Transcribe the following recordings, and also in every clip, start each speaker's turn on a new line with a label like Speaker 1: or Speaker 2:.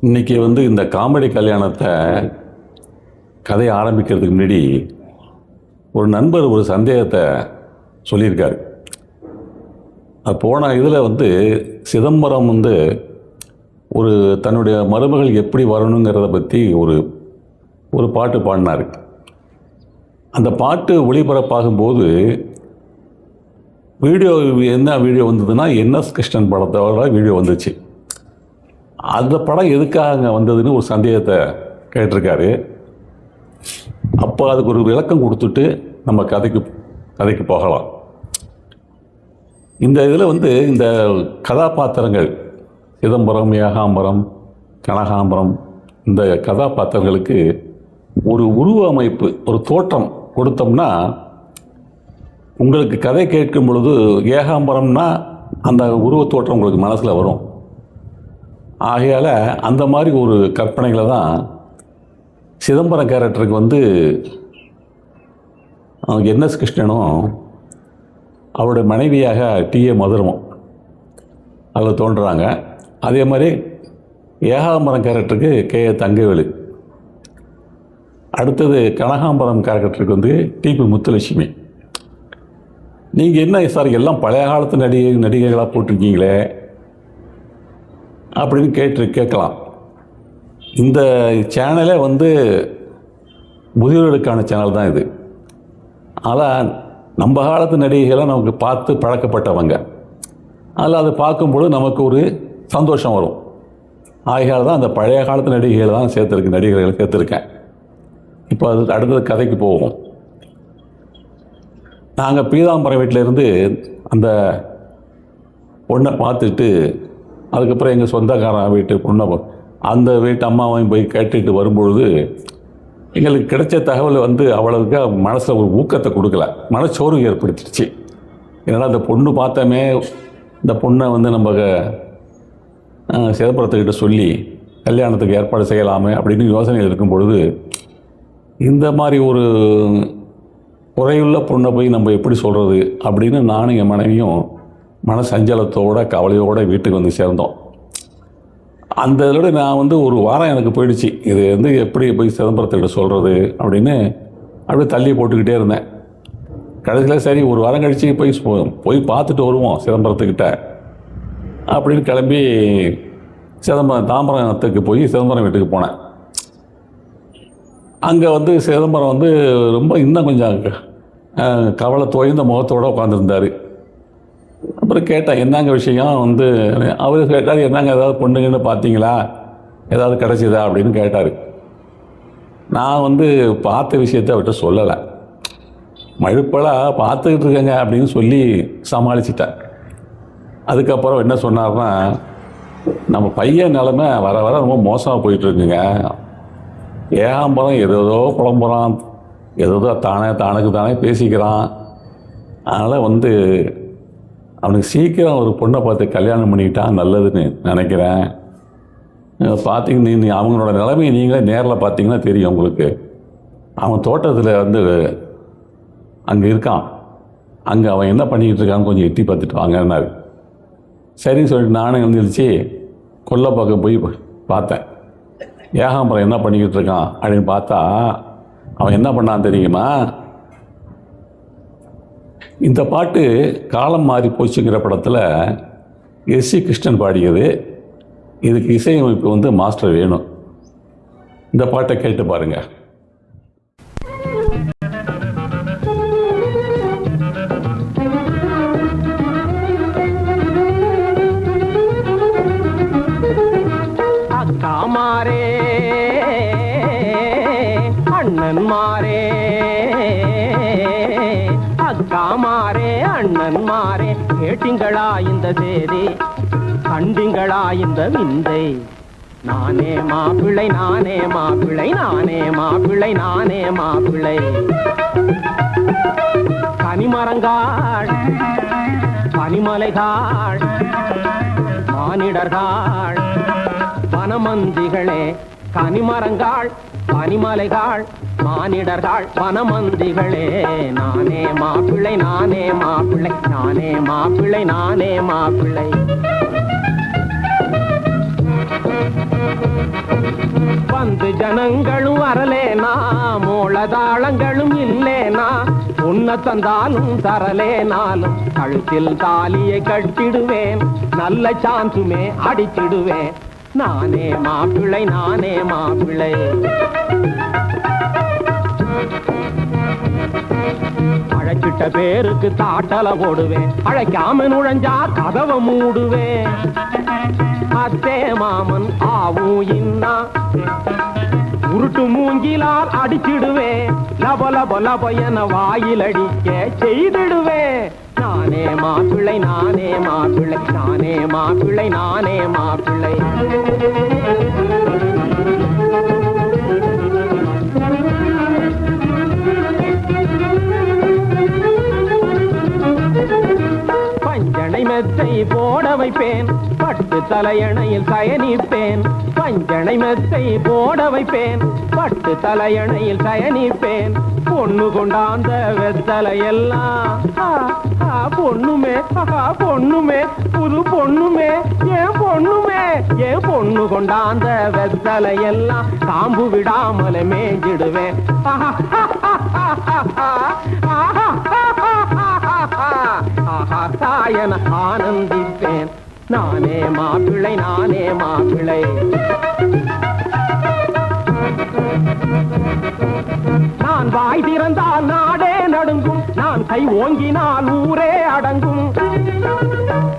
Speaker 1: இன்றைக்கி இந்த காமெடி கல்யாணத்தை கதையை ஆரம்பிக்கிறதுக்கு முன்னாடி ஒரு நண்பர் ஒரு சந்தேகத்தை சொல்லியிருக்காரு. அது போன இதில் சிதம்பரம் ஒரு தன்னுடைய மருமகள் எப்படி வரணுங்கிறத பற்றி ஒரு பாட்டு பாடினார். அந்த பாட்டு ஒளிபரப்பாகும்போது என்ன வீடியோ வந்ததுன்னா என்எஸ் கிருஷ்ணன் படத்தோட வீடியோ வந்துச்சு. அந்த படம் எதுக்காக அங்கே வந்ததுன்னு ஒரு சந்தேகத்தை கேட்டிருக்காரு. அப்போ அதுக்கு ஒரு விளக்கம் கொடுத்துட்டு நம்ம கதைக்கு போகலாம். இந்த இதில் இந்த கதாபாத்திரங்கள் சிதம்பரம், ஏகாம்பரம், கனகாம்பரம், இந்த கதாபாத்திரங்களுக்கு ஒரு உருவ அமைப்பு, ஒரு தோற்றம் கொடுத்தோம்னா உங்களுக்கு கதை கேட்கும் பொழுது ஏகாம்பரம்னா அந்த உருவத் தோற்றம் உங்களுக்கு மனசில் வரும். ஆகையால் அந்த மாதிரி ஒரு கற்பனைகளை தான் சிதம்பரம் கேரக்டருக்கு என்எஸ் கிருஷ்ணனும் அவருடைய மனைவியாக டி.ஏ. மதுரமும் அதில் தோன்றுறாங்க. அதே மாதிரி ஏகாம்பரம் கேரக்டருக்கு கே.ஏ. தங்கவேலு, அடுத்தது கனகாம்பரம் கேரக்டருக்கு டி.பி. முத்துலட்சுமி. நீங்கள் என்ன சார் எல்லாம் பழைய காலத்து நடிகைகளாக போட்டிருக்கீங்களே அப்படின்னு கேட்கலாம். இந்த சேனலே முதியோர்களுக்கான சேனல் தான் இது. ஆனால் நம்ம காலத்து நடிகைகளை நமக்கு பார்த்து பழக்கப்பட்டவங்க, அதில் அதை பார்க்கும்பொழுது நமக்கு ஒரு சந்தோஷம் வரும். ஆகையால் தான் அந்த பழைய காலத்து நடிகைகளை தான் நடிகர்களை சேர்த்துருக்கேன். இப்போ அது அடுத்தது கதைக்கு போவோம். நாங்கள் பீதாம்பரம் வீட்டிலேருந்து அந்த பொண்ணை பார்த்துட்டு அதுக்கப்புறம் எங்கள் சொந்தக்காரன் வீட்டு பொண்ணை அந்த வீட்டு அம்மாவையும் போய் கேட்டுட்டு வரும்பொழுது எங்களுக்கு கிடைச்ச தகவல் அவ்வளவுக்கு மனசில் ஒரு ஊக்கத்தை கொடுக்கல, மனச்சோர்வு ஏற்படுத்திடுச்சு. ஏன்னா அந்த பொண்ணு பார்த்தோமே, இந்த பொண்ணை நம்ம சிதம்பரத்துக்கிட்ட சொல்லி கல்யாணத்துக்கு ஏற்பாடு செய்யலாமே அப்படின்னு யோசனைகள் இருக்கும் பொழுது இந்த மாதிரி ஒரு குறையுள்ள பொண்ணை போய் நம்ம எப்படி சொல்கிறது அப்படின்னு நானும் என் மனைவியும் மனசஞ்சலத்தோட கவலையோடு வீட்டுக்கு சேர்ந்தோம். அந்த இதோட நான் ஒரு வாரம் எனக்கு போயிடுச்சு. இது எப்படி போய் சிதம்பரத்துக்கிட்ட சொல்கிறது அப்படின்னு அப்படியே தள்ளி போட்டுக்கிட்டே இருந்தேன். கடைசியில் சரி ஒரு வாரம் கழிச்சு போய் பார்த்துட்டு வருவோம் சிதம்பரத்துக்கிட்ட அப்படின்னு கிளம்பி தாம்பரத்துக்கு போய் சிதம்பரம் வீட்டுக்கு போனேன். அங்கே சிதம்பரம் ரொம்ப இன்னும் கொஞ்சம் கவலை தோய்ந்த முகத்தோடு உட்காந்துருந்தார். அப்புறம் கேட்டேன் என்னங்க விஷயம் அவர் கேட்டார், என்னங்க ஏதாவது பொண்ணுங்கன்னு பார்த்தீங்களா, ஏதாவது கிடச்சிதா அப்படின்னு கேட்டார். நான் பார்த்த விஷயத்தை அவர்கிட்ட சொல்லலை, மழுப்பலாக பார்த்துக்கிட்டு இருக்கேங்க அப்படின்னு சொல்லி சமாளிச்சிட்டேன். அதுக்கப்புறம் என்ன சொன்னார்னா, நம்ம பையன் நிலைமை வர வர ரொம்ப மோசமாக போயிட்டுருக்குங்க, ஏகாம்பரம் ஏதோ புலம்புறான், ஏதோ தானுக்கு தானே பேசிக்கிறான், அதனால் அவனுக்கு சீக்கிரம் ஒரு பொண்ணை பார்த்து கல்யாணம் பண்ணிக்கிட்டான் நல்லதுன்னு நினைக்கிறேன். பார்த்தீங்க அவங்களோட நிலைமையை நீங்களே நேரில் பார்த்தீங்கன்னா தெரியும் உங்களுக்கு. அவன் தோட்டத்தில் அங்கே இருக்கான், அங்கே அவன் என்ன பண்ணிக்கிட்டு இருக்கான்னு கொஞ்சம் எட்டி பார்த்துட்டு வாங்கன்னாரு. சரின்னு சொல்லிட்டு நானும் எழுந்திரிச்சு கொல்லை பக்கம் போய் பார்த்தேன். ஏகாம்பரம் என்ன பண்ணிக்கிட்டு இருக்கான் அப்படின்னு பார்த்தா அவன் என்ன பண்ணான் தெரியுமா? இந்த பாட்டு காலம் மாறி போச்சுங்கிற படத்தில் எஸ்.சி. கிருஷ்ணன் பாடியது. இதுக்கு இசையமைப்பு மாஸ்டர் வேணும். இந்த பாட்டை கேட்டு பாருங்க.
Speaker 2: அக்கா மாரே அண்ணன் மாரே, அக்கா மாரே அண்ணன் மாரே, கேட்டீங்களா இந்த சேதி, கண்டீங்களா இந்த விந்தை, நானே மாப்பிள்ளை நானே மாப்பிள்ளை நானே மாப்பிள்ளை நானே மாப்பிள்ளை. கனிமரங்காள் பனிமலைகாள் மானிடர்கள் வனமந்திகளே, கனிமரங்காள் பனிமலைகாள் மானிடர்கள் வனமந்திகளே, நானே மாப்பிள்ளை நானே மாப்பிள்ளை நானே மாப்பிள்ளை நானே மாப்பிள்ளை. வந்து ஜனங்களும் வரலேனா, மூலதாளங்களும் இல்லேனா, உன்ன தந்தாலும் தரலேனாலும் கழுத்தில் தாலியை கட்டிடுவேன், நல்ல சாந்துமே அடிச்சிடுவேன். நானே மாப்பிள்ளை, நானே மாப்பிள்ளை. அழைச்சிட்ட பேருக்கு தாட்டல போடுவேன், அழைக்காம நுழைஞ்சா கதவை மூடுவேன். அத்தே மாமன் ஆவும் இன்னா உருட்டு மூங்கிலால் அடிச்சிடுவேன், லப லப லப என வாயில் அடிக்க செய்திடுவேன். நானே மாப்பிள்ளை, நானே மாப்பிள்ளை, நானே மாப்பிள்ளை, நானே மாப்பிள்ளை. பஞ்சனை மெத்தை போட வைப்பேன், பட்டு தலையணையில் சயனிப்பேன். பஞ்சனை மெத்தை போட வைப்பேன், பட்டு தலையணையில் சயனிப்பேன். பொண்ணு கொண்டாந்த வெத்தலையெல்லாம் பொண்ணுமே, பொண்ணுமே, புது பொண்ணுமே, ஏன் பொண்ணுமே, ஏன் பொண்ணு கொண்டாந்த வெத்தலையெல்லாம் காம்பு விடாமல மேஞ்சிடுவேன். என ஆனந்திப்பேன். நானே மாப்பிள்ளை, நானே மாப்பிள்ளை. நான் வாய் திறந்தால் நாடே நடுங்கும், நான் கை ஓங்கினால் ஊரே அடங்கும்.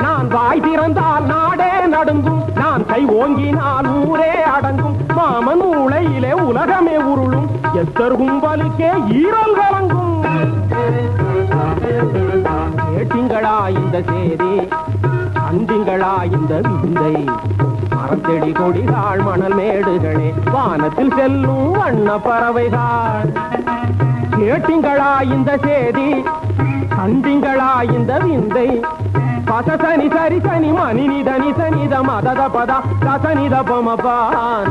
Speaker 2: நான் வாய் திறந்தால் நாடே நடுங்கும், நான் கை ஓங்கினால் ஊரே அடங்கும். மாமன் மூளையிலே உலகமே உருளும், எத்தர் கும்பலுக்கே ஈரல் கலங்கும். கேட்டீங்களா இந்த சேரி, கண்டீங்களா இந்த விந்தை? மரத்தெடி கொடிகாள் மணல் மேடுகளே, வானத்தில் செல்லும் வண்ண பறவைகள். கேட்டீங்களா இந்த சேதி, கண்டீங்களா இந்த விந்தை? பசசனி சரி சனி மணி நிதனி சனித மதத பதா ரசனித பமபா.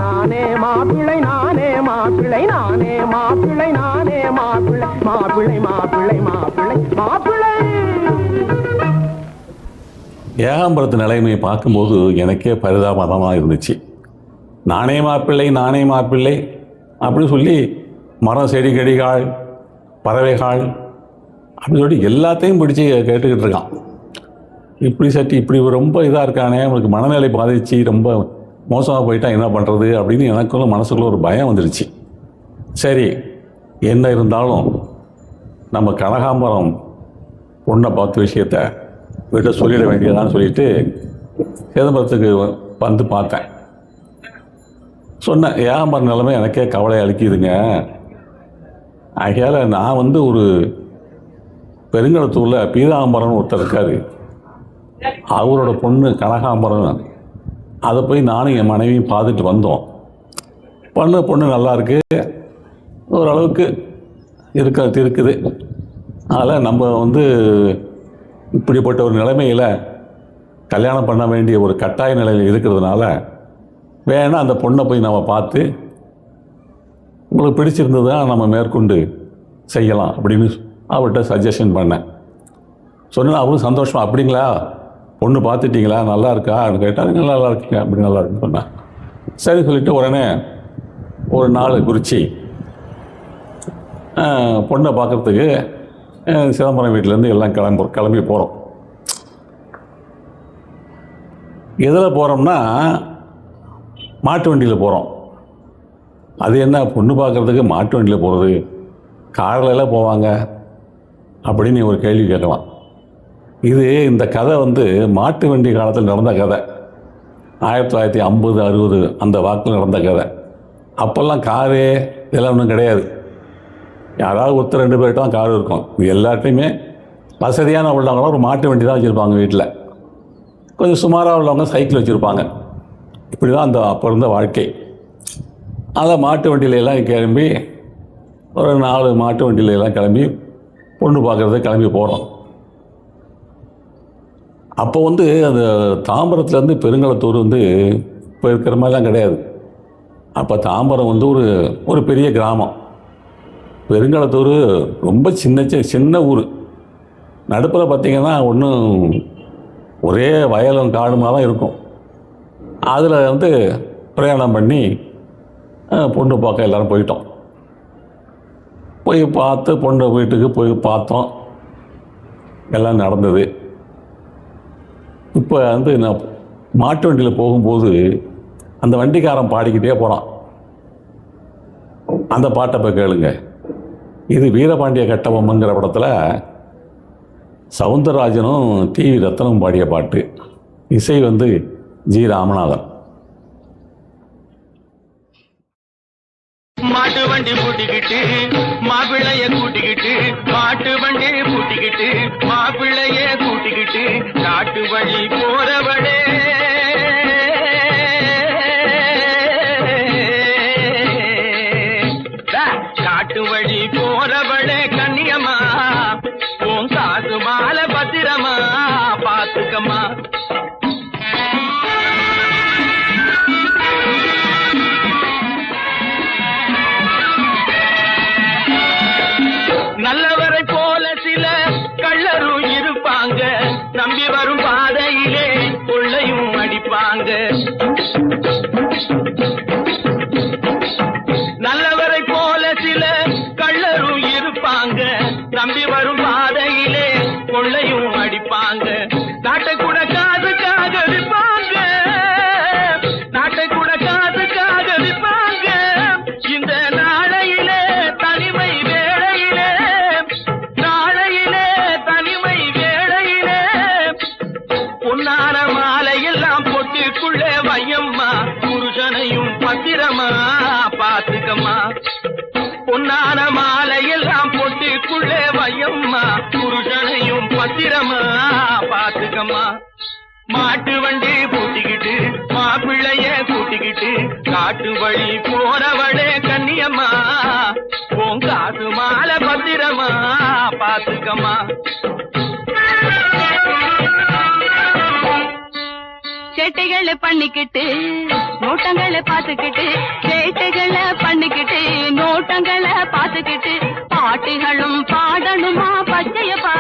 Speaker 2: நானே மாப்பிள்ளை, நானே மாப்பிள்ளை, நானே மாப்பிள்ளை, நானே மாப்பிள்ளை, மாப்பிள்ளை, மாப்பிள்ளை, மாப்பிள்ளை, மாப்பிள்ளை.
Speaker 1: ஏகாம்பரத்து நிலைமையை பார்க்கும்போது எனக்கே பரிதாபமாக இருந்துச்சு. நானே மாப்பிள்ளை, நானே மாப்பிள்ளை அப்படின்னு சொல்லி மரம் செடி கொடிகள் பறவைகள் அப்படின்னு சொல்லி எல்லாத்தையும் பிடிச்சி கேட்டுக்கிட்டு இருக்கான். இப்படி சட்டி இப்படி ரொம்ப இதாக இருக்கானே, அவனுக்கு மனநிலை பாதிச்சு ரொம்ப மோசமாக போயிட்டா என்ன பண்ணுறது அப்படின்னு எனக்குள்ள மனசுக்குள்ள ஒரு பயம் வந்துடுச்சு. சரி, என்ன இருந்தாலும் நம்ம கனகாம்பரம் பொண்ணை பார்த்த விஷயத்த வீட்டை சொல்லிட வேண்டியதான்னு சொல்லிட்டு சிதம்பரத்துக்கு வந்து பார்த்தேன். சொன்னேன், ஏகாம்பரம் நிலைமை எனக்கே கவலை அளிக்குதுங்க. ஆகையால் நான் ஒரு பெருங்கலத்தூரில் பீதாம்பரம்னு ஒருத்தர் இருக்கார், அவரோட பொண்ணு கனகாம்பரம், அதை போய் நானும் என் மனைவியும் பார்த்துட்டு வந்தோம். பொண்ணு நல்லா இருக்குது, ஓரளவுக்கு இருக்குது. அதில் நம்ம இப்படிப்பட்ட ஒரு நிலைமையில் கல்யாணம் பண்ண வேண்டிய ஒரு கட்டாய நிலையில் இருக்கிறதுனால வேணால் அந்த பொண்ணை போய் நம்ம பார்த்து உங்களுக்கு பிடிச்சிருந்ததுன்னா நம்ம மேற்கொண்டு செய்யலாம் அப்படின்னு அவர்கிட்ட சஜஷன் பண்ணேன். சொன்னால் அவரும் சந்தோஷமா, அப்படிங்களா பொண்ணு பார்த்துட்டிங்களா, நல்லா இருக்கா அப்படின்னு கேட்டால், நல்லா இருக்குங்க அப்படி நல்லா இருக்குன்னு சொன்னேன். சரி சொல்லிவிட்டு உடனே ஒரு நாள் குறித்து பொண்ணை பார்க்குறதுக்கு சிதம்பரம் வீட்டிலேருந்து எல்லாம் கிளம்பி போகிறோம். எதில் போகிறோம்னா மாட்டு வண்டியில் போகிறோம். அது என்ன பொண்ணு பார்க்குறதுக்கு மாட்டு வண்டியில் போகிறது, காரில் போவாங்க அப்படின்னு ஒரு கேள்வி கேட்கலாம். இந்த கதை மாட்டு வண்டி காலத்தில் நடந்த கதை. 1950, 60 அந்த வாக்கில் நடந்த கதை. அப்போல்லாம் காரு இதெல்லாம் ஒன்றும் கிடையாது. யாராவது ஒருத்தர் 2 பேர்கிட்ட தான் கார் இருக்கும். எல்லாத்தையுமே வசதியான உள்ளவங்களும் ஒரு மாட்டு வண்டி தான் வச்சுருப்பாங்க வீட்டில். கொஞ்சம் சுமாராக உள்ளவங்க சைக்கிள் வச்சுருப்பாங்க. இப்படி தான் அப்போ இருந்த வாழ்க்கை. அதை மாட்டு வண்டியிலெல்லாம் கிளம்பி ஒரு 4 மாட்டு வண்டியிலெல்லாம் கிளம்பி பொண்ணு பார்க்குறதுக்கு கிளம்பி போகிறோம். அப்போ அந்த தாம்பரத்துலேருந்து பெருங்கலத்தூர் இப்போ இருக்கிற மாதிரிலாம் கிடையாது. அப்போ தாம்பரம் ஒரு பெரிய கிராமம். பெருங்கலத்தூர் ரொம்ப சின்ன ஊர். நடுப்புற பார்த்திங்கன்னா ஒன்றும் ஒரே வயலும் காடுமாக தான் இருக்கும். அதில் வந்து பிரயாணம் பண்ணி பொண்ணு பார்க்க எல்லோரும் போயிட்டோம். போய் பார்த்து பொண்ணு வீட்டுக்கு போய் பார்த்தோம், எல்லாம் நடந்தது. இப்போ வந்து நான் மாட்டு வண்டியில் போகும்போது அந்த வண்டிக்காரன் பாடிக்கிட்டே போகிறான். அந்த பாட்டை போய் கேளுங்க. இது வீரபாண்டிய கட்டபொம்மன்கிற படத்தில் சவுந்தரராஜனும் டிவி ரத்னம் பாடிய பாட்டு. இசை வந்து ஜி ராமநாதன்.
Speaker 3: மாட்டு வண்டி பூட்டிக்கிட்டு மாப்பிள்ளைய கூட்டிக்கிட்டு, மாட்டு வண்டி பூட்டிக்கிட்டு மாப்பிள்ளைய கூட்டிக்கிட்டு, காட்டு வழி போறவளே காட்டு வழி போறவளே கண்ணியம்மா, உன் காசு மாலை பத்திரமா பாத்துக்கம்மா. நல்லவரை போல சில கள்ளரும் இருப்பாங்க, நம்பி வரும் பாதையிலே கொள்ளையும் அடிப்பாங்க. நல்லவரை போல சில கள்ளரும் இருப்பாங்க, நம்பி வரும் பாதையிலே கொள்ளையும் அடிப்பாங்க. நாட்டை கூட காதுக்காக விற்பாங்க, நாட்டை கூட காதுக்காக விற்பாங்க. இந்த நாளையிலே தனிமை வேளையிலே, நாளையிலே தனிமை வேளையிலே, பொன்னான மாலையெல்லாம் பொட்டிக்குள்ளே வையம்மா, புருஷனையும் பத்திரமா பாத்துக்கம்மா. பொன்னான மாலையெல்லாம் பொட்டிக்குள்ளே வையம்மா, புருஷனையும் பத்திரமா பாத்துக்கம்மா. மாட்டு வண்டி பூட்டிக்கிட்டு மாப்பிள்ளைய கூட்டிக்கிட்டு, காட்டு வழி போறவளே கண்ணியம்மா, உன் காசு மாலை பத்திரமா பாத்துக்கம்மா.
Speaker 4: சேட்டைகளை பண்ணிக்கிட்டு நோட்டங்களை பார்த்துக்கிட்டு, சேட்டைகளை பண்ணிக்கிட்டு நோட்டங்களை பார்த்துக்கிட்டு, பாட்டுகளும் பாடணுமா பச்சையப்பா